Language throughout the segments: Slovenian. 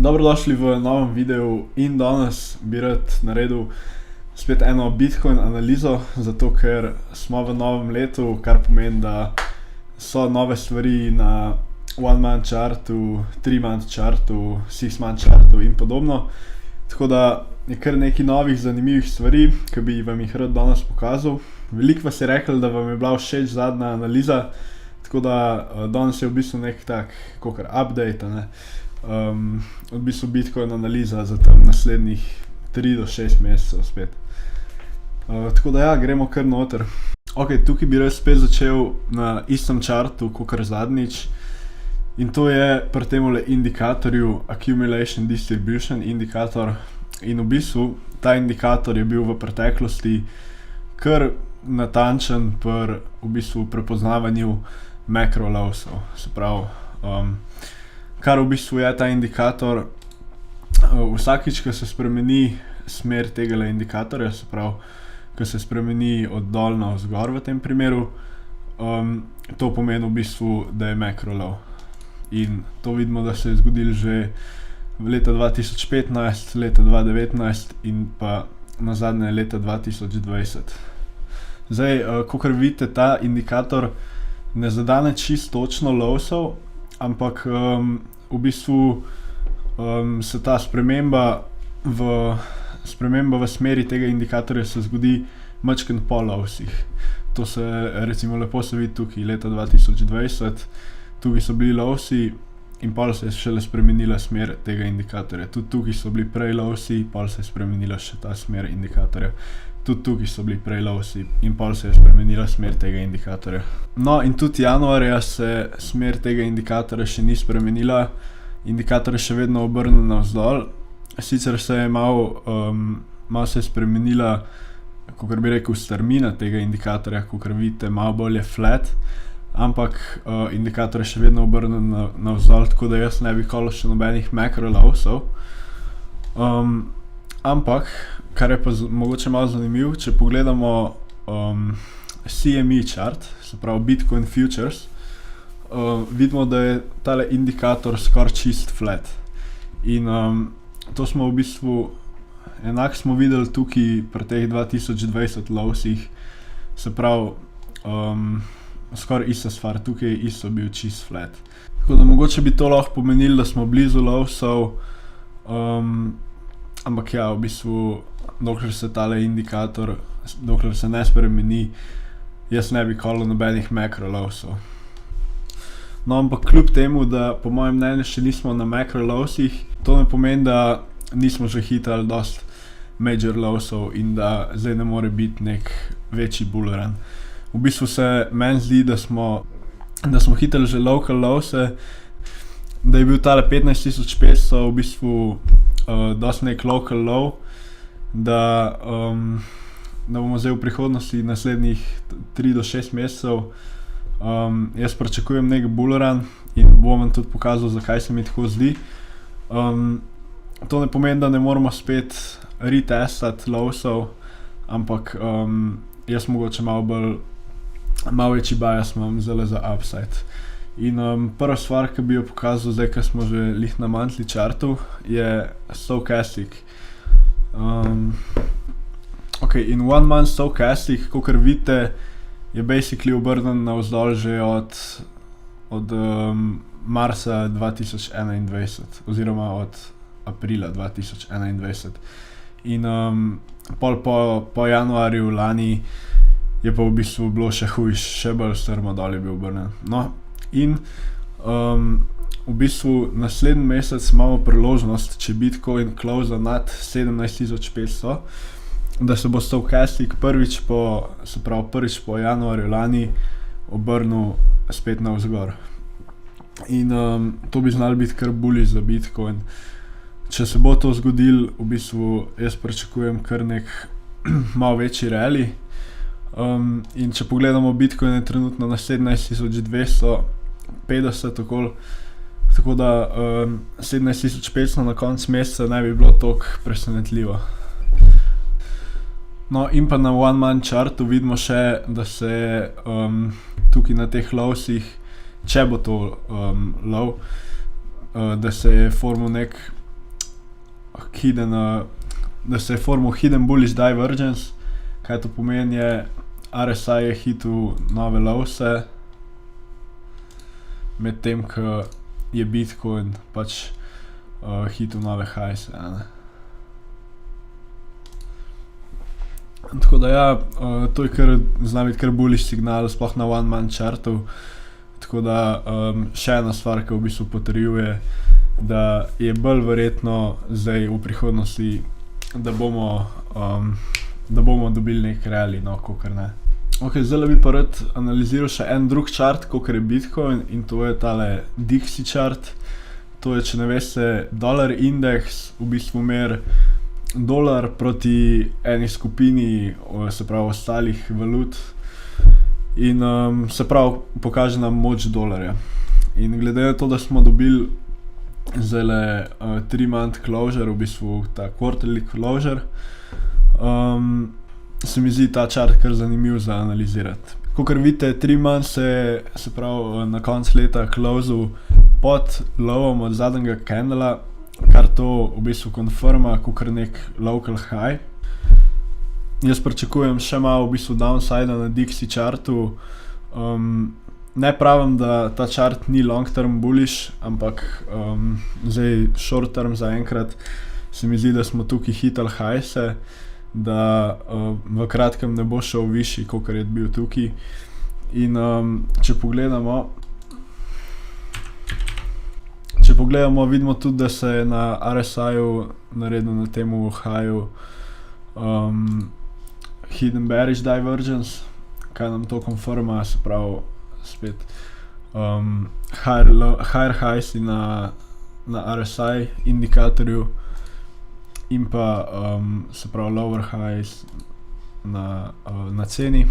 Dobrodošli v novem videu in danes bi rad naredil spet eno Bitcoin analizo, zato ker smo v novem letu, kar pomeni, da so nove stvari na one month chartu, 3 month chartu, 6 month chartu in podobno. Tako da je kar nekaj novih zanimivih stvari, ki bi vam jih rad danes pokazal. Veliko vas je rekli, da vam je bila všeč zadnja analiza, tako da danes je v bistvu nek tak kakor update, ne. V bistvu Bitcoin analiza za tam naslednjih 3 do 6 mesecev spet. Tako da ja, gremo kar noter. Ok, tukaj bi res spet začel na istem chartu kakor zadnjič. In to je pri temule indikatorju Accumulation Distribution indikator. In v bistvu ta indikator je bil v preteklosti kar natančen pri v bistvu prepoznavanju macro lowsov. Se pravi, kar v bistvu je ta indikator, vsakič, ko se spremeni smer tegale indikatorja, se pravi, ko se spremeni od dol na vzgor v tem primeru, to pomeni v bistvu, da je macro low. In to vidimo, da se je zgodilo že v leta 2015, leta 2019 in pa nazadnje leta 2020. Zdaj, kakor vidite, ta indikator ne zadane čisto točno lowsov, ampak v bistvu se ta sprememba v smeri tega indikatorja se zgodi majčkeno po lowsih. To se recimo lepo se vidi tukaj leta 2020, tukaj so bili lowsi in pol se je šele spremenila smer tega indikatorja. Tudi tukaj so bili prej lowsi, pol se je spremenila še ta smer indikatorja. Tudi tukaj so bili prej lowsi in pol se je spremenila smer tega indikatorja. No, in tudi januarja se smer tega indikatorja še ni spremenila. Indikator je še vedno obrnjen navzdol. Sicer se je malo se je spremenila, kakor bi rekel, strmina tega indikatorja, kakor vidite, malo bolj je flat, ampak indikator je še vedno obrnjen navzdol, tako da jaz ne bi kolil še nobenih macro lowsov. Ampak, kar je pa mogoče malo zanimivo, če pogledamo CME chart, se pravi Bitcoin Futures, vidimo, da je tale indikator skoraj čist flat. In to smo v bistvu, enako smo videli tukaj pri teh 2020 lowsih, se pravi, skoraj ista stvar, tukaj je isto bil čist flat. Tako da mogoče bi to lahko pomenilo, da smo blizu lowsov, ampak ja, v bistvu, dokler se tale indikator, dokler se ne spremeni, jaz ne bi kolil nobenih macro lowsov. No, ampak kljub temu, da po mojem mnenju še nismo na macro lowsih, to ne pomeni, da nismo že hitali dosti major lowsov in da zdaj ne more biti nek večji bull run. V bistvu se meni zdi, da smo hitali že local lowse, da je bil tale 15.500 v bistvu dosti nek local low, da bomo zdaj v prihodnosti naslednjih 3 do 6 mesecev, jaz pričakujem nek bull run in bom vam tudi pokazal, zakaj se mi tako zdi. To ne pomeni, da ne moramo spet retestati lowsov, ampak jaz mogoče malo večji bias imam zdajle za upside. In prva stvar, ki bi jo pokazal zdaj, ko smo že lih na monthly chartu, je stochastic. Ok, in one month stochastic, kakor vidite, je basically obrnen navzdol že od marca 2021 oziroma od aprila 2021. In pol po januarju lani je pa v bistvu bilo še hujš, še bolj strmo dol je bil obrnen. No, in v bistvu naslednji mesec imamo priložnost, če Bitcoin close nad 17.500, da se bo stochastic prvič po januarju lani obrnil spet navzgor. In to bi znalo biti kar bullish za Bitcoin. Če se bo to zgodilo, v bistvu jaz pričakujem kar nek malo večji rally. In če pogledamo, Bitcoin je trenutno na 17.250 okoli, tako da 17.500 na koncu meseca ne bi bilo toliko presenetljivo. No, in pa na one month chartu vidimo še, da se tukaj na teh lowsih, če bo to low, da se je formil nek da se je formal Hidden Bullish Divergence. Kaj to pomeni je, RSI je hitel nove lowse, medtem ko je Bitcoin pač hitel nove highse, Tako da ja, to je zna biti kar bullish signal, sploh na one man chartu. Tako da še ena stvar, ki v bistvu potrjuje, da je bolj verjetno zdaj v prihodnosti, da bomo dobili nek rally, no, kakor ne. Ok, zdaj bi pa rad analiziral še en drug chart, kakor je Bitcoin, in to je tale Dixie chart. To je, če ne veste, dolar indeks, v bistvu mer dolar proti eni skupini, se pravi ostalih valut, in se pravi pokaže nam moč dolarja. In glede na to, da smo dobili zdajle 3-month closure, v bistvu ta quarterly closure, se mi zdi ta chart kar zanimiv za analizirati. Kakor vidite, 3 month se pravi na koncu leta closal pod lovom od zadnjega candla, kar to v bistvu konfirma kakor nek local high. Jaz pričakujem še malo v bistvu downside na Dixie chartu. Ne pravim, da ta chart ni long term bullish, ampak zdaj short term zaenkrat se mi zdi, da smo tukaj hitali highse, da v kratkem ne bo šel višji, kakor je bil tukaj. In če pogledamo, vidimo tudi, da se je na RSI-ju naredil na temu high-ju Hidden Bearish Divergence, kaj nam to konfirma, se pravi spet higher highs na RSI indikatorju in pa se pravi lower highs na ceni.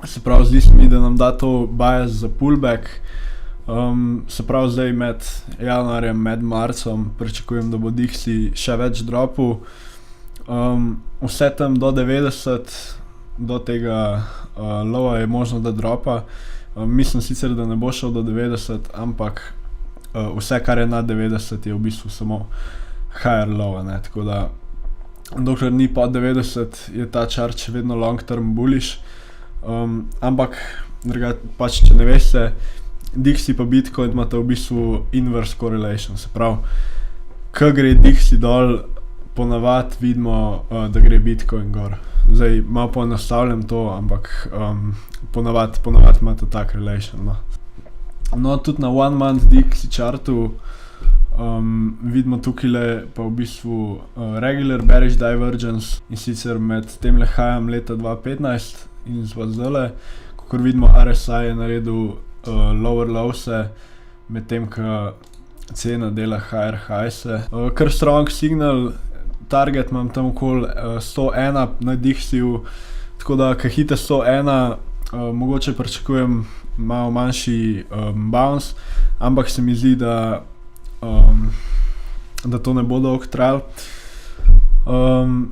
Se pravi, zdi se mi, da nam da to bias za pullback. Se pravi, zdaj med januarjem, med marcem pričakujem, da bo Dixie še več dropov. Vse tam do 90, do tega lowa je možno, da dropa. Mislim sicer, da ne bo šel do 90, ampak vse, kar je nad 90, je v bistvu samo higher low, tako da dokler ni pod 90, je ta chart še vedno long term bullish. Ampak pač, če ne veste, Dixie pa Bitcoin imata v bistvu inverse correlation, se pravi, ko gre Dixie dol, ponavad vidimo, da gre Bitcoin gor. Zdaj, malo poenostavljam to, ampak ponavad imata tak relation, No, tudi na one month Dixie chartu vidimo tukajle pa v bistvu regular bearish divergence, in sicer med temle highem leta 2015 in zdajle, kakor vidimo, RSI je naredil lower lowse, medtem ko cena dela higher highse. Kar strong signal, target imam tam okoli 101 na Dixiju, tako da ko hite 101, mogoče pričakujem malo manjši bounce, ampak se mi zdi, da to ne bo dolgo trajalo,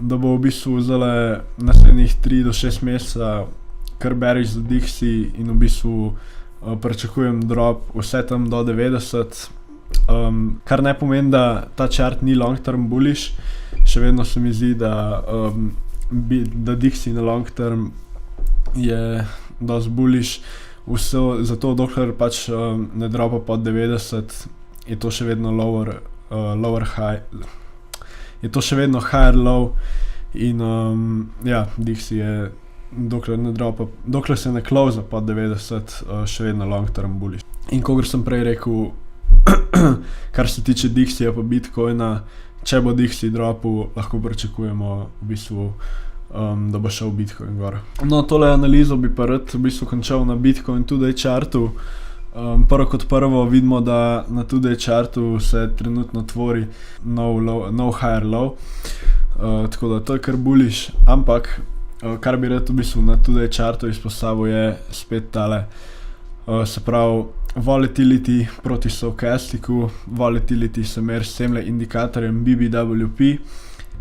da bo v bistvu zdajle naslednjih 3 do 6 meseca kar bearish za Dixie in v bistvu pričakujem drop vse tam do 90, kar ne pomeni, da ta chart ni long term bullish. Še vedno se mi zdi, da Dixie na long term je dosti bullish, zato dokler pač ne dropa pod 90, je to še vedno lower high, je to še vedno higher low, in Dixie je dokler se ne close pod 90, še vedno long term bullish. In kakor sem prej rekel, kar se tiče Dixija pa Bitcoina, če bo Dixie dropil, lahko pričakujemo v bistvu, da bo šel Bitcoin gor. No, tole analizo bi pa rad v bistvu končal na Bitcoin Today chartu. Prvo kot prvo vidimo, da na Today chartu se trenutno tvori nov higher low, tako da to je kar bullish, ampak kar bi rad v bistvu na Today chartu izpostavil je spet tale, se pravi volatility proti stochasticu. Volatility se meri s temle indikatorjem BBWP,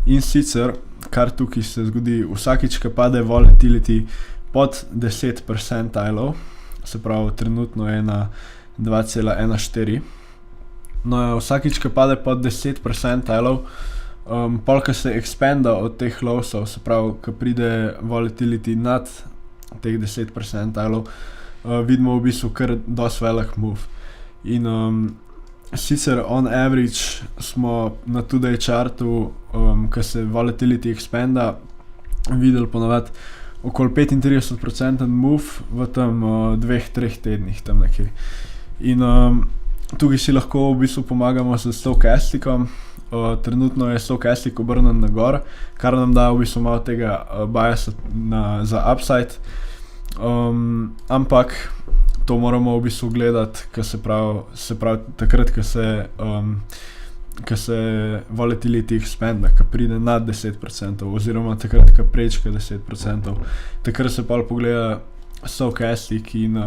in sicer kar tukaj se zgodi vsakič, ko pade volatility pod 10 percentilov, se pravi trenutno je na 2,14, No, ja, vsakič, ko pade pod 10 percentilov, pol, ko se expanda od teh lowsov, se pravi, ko pride volatility nad teh 10 percentilov, vidimo v bistvu kar dosti velik move. In sicer on average smo na two-day chartu, ko se volatility expanda, videli ponavadi okoli 35% move v tem 2-3 tednih tam nekje. In tukaj si lahko v bistvu pomagamo s stokasticom. Trenutno je stokastic obrnjen na gor, kar nam da v bistvu malo tega biasa za upside. Ampak to moramo v bistvu gledati, se pravi takrat, ko se volatility expanda, ko pride nad 10%, oziroma takrat, ko prečka 10%. Takrat se pol pogleda stokastic in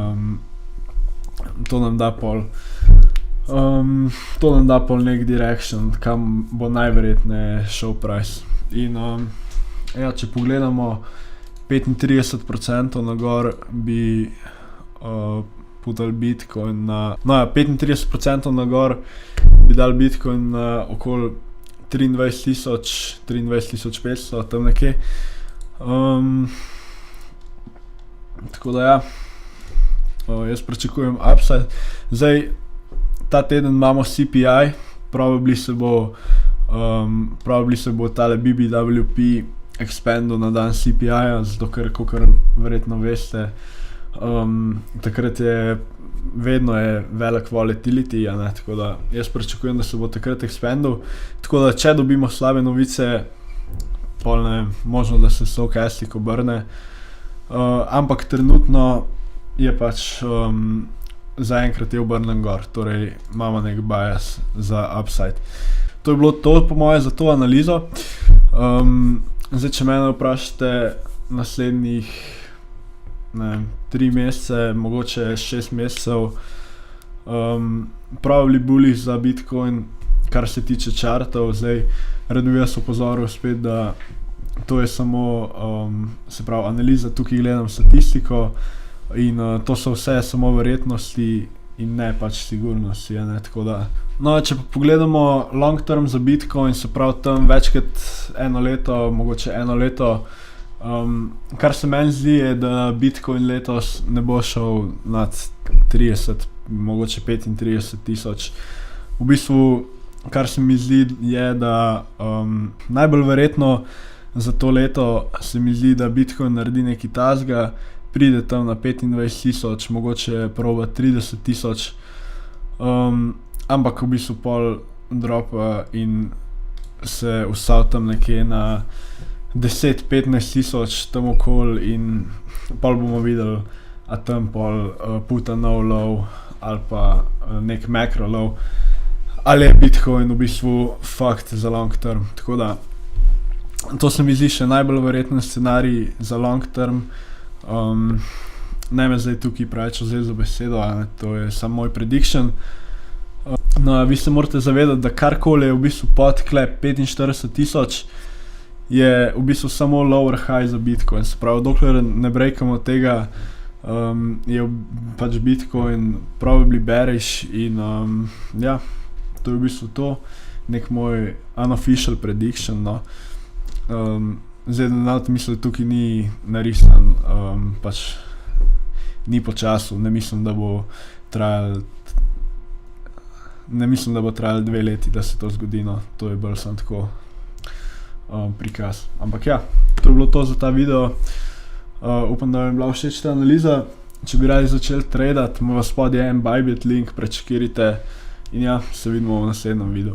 to nam da pol nek direction, kam bo najverjetneje šel price. In ja, če pogledamo 35% nagor, bi putali Bitcoin na, no ja, 35% nagor bi dal Bitcoin na okoli 23,500, tam nekje. Tako da ja, jaz pričakujem upside. Zdaj, ta teden imamo CPI, probably se bo tale BBWP expandal na dan CPI-ja, zato ker, kakor verjetno veste, takrat vedno je velik volatility, ja, ne, tako da jaz pričakujem, da se bo takrat expandal. Tako da, če dobimo slabe novice, pol ne, možno, da se stokastic obrne. Ampak trenutno je pač zaenkrat je obrnen gor, torej imamo nek bias za upside. To je bilo to po moje za to analizo. Zdaj, če mene vprašate naslednjih 3 mesece, mogoče 6 mesecev, probably bullish za Bitcoin, kar se tiče chartov. Zdaj, rad bi jaz opozoril spet, da to je samo, se pravi, analiza, tukaj gledam statistiko in to so vse samo verjetnosti in ne pač sigurnosti, ne, tako da. No, če pa pogledamo long term za Bitcoin, se pravi tam večkrat eno leto, mogoče eno leto, kar se meni zdi je, da Bitcoin letos ne bo šel nad 30, mogoče 35 tisoč. V bistvu, kar se mi zdi je, da najbolj verjetno za to leto se mi zdi, da Bitcoin naredi nekaj takega, pride tam na 25 tisoč, mogoče proba 30 tisoč, ampak v bistvu pol dropa in se vstal tam nekje na 10-15 tisoč tam okoli in pol bomo videli, a tam pol puta nov low ali pa nek macro low, ali je Bitcoin v bistvu fakt za long term. Tako da, to se mi zdi še najbolj verjeten scenarij za long term. Ne me zdaj tukaj preveč vzeti za besedo, to je samo moj prediction. No, vi se morate zavedati, da karkoli je v bistvu pod klep 45 tisoč, je v bistvu samo lower high za Bitcoin. Se pravi, dokler ne breakamo tega, je pač Bitcoin probably bearish in ja, to je v bistvu to, nek moj unofficial prediction, no. Zdaj, na misli tukaj ni narisan, pač ni po času, ne mislim, da bo trajalo 2 leti, da se to zgodi, no. To je bolj samo tako prikaz. Ampak ja, to je bilo to za ta video. Upam, da vam je bila všeč ta analiza. Če bi radi začeli tradati, ima vas spodaj en Bybit link, prečekirite in ja, se vidimo v naslednjem videu.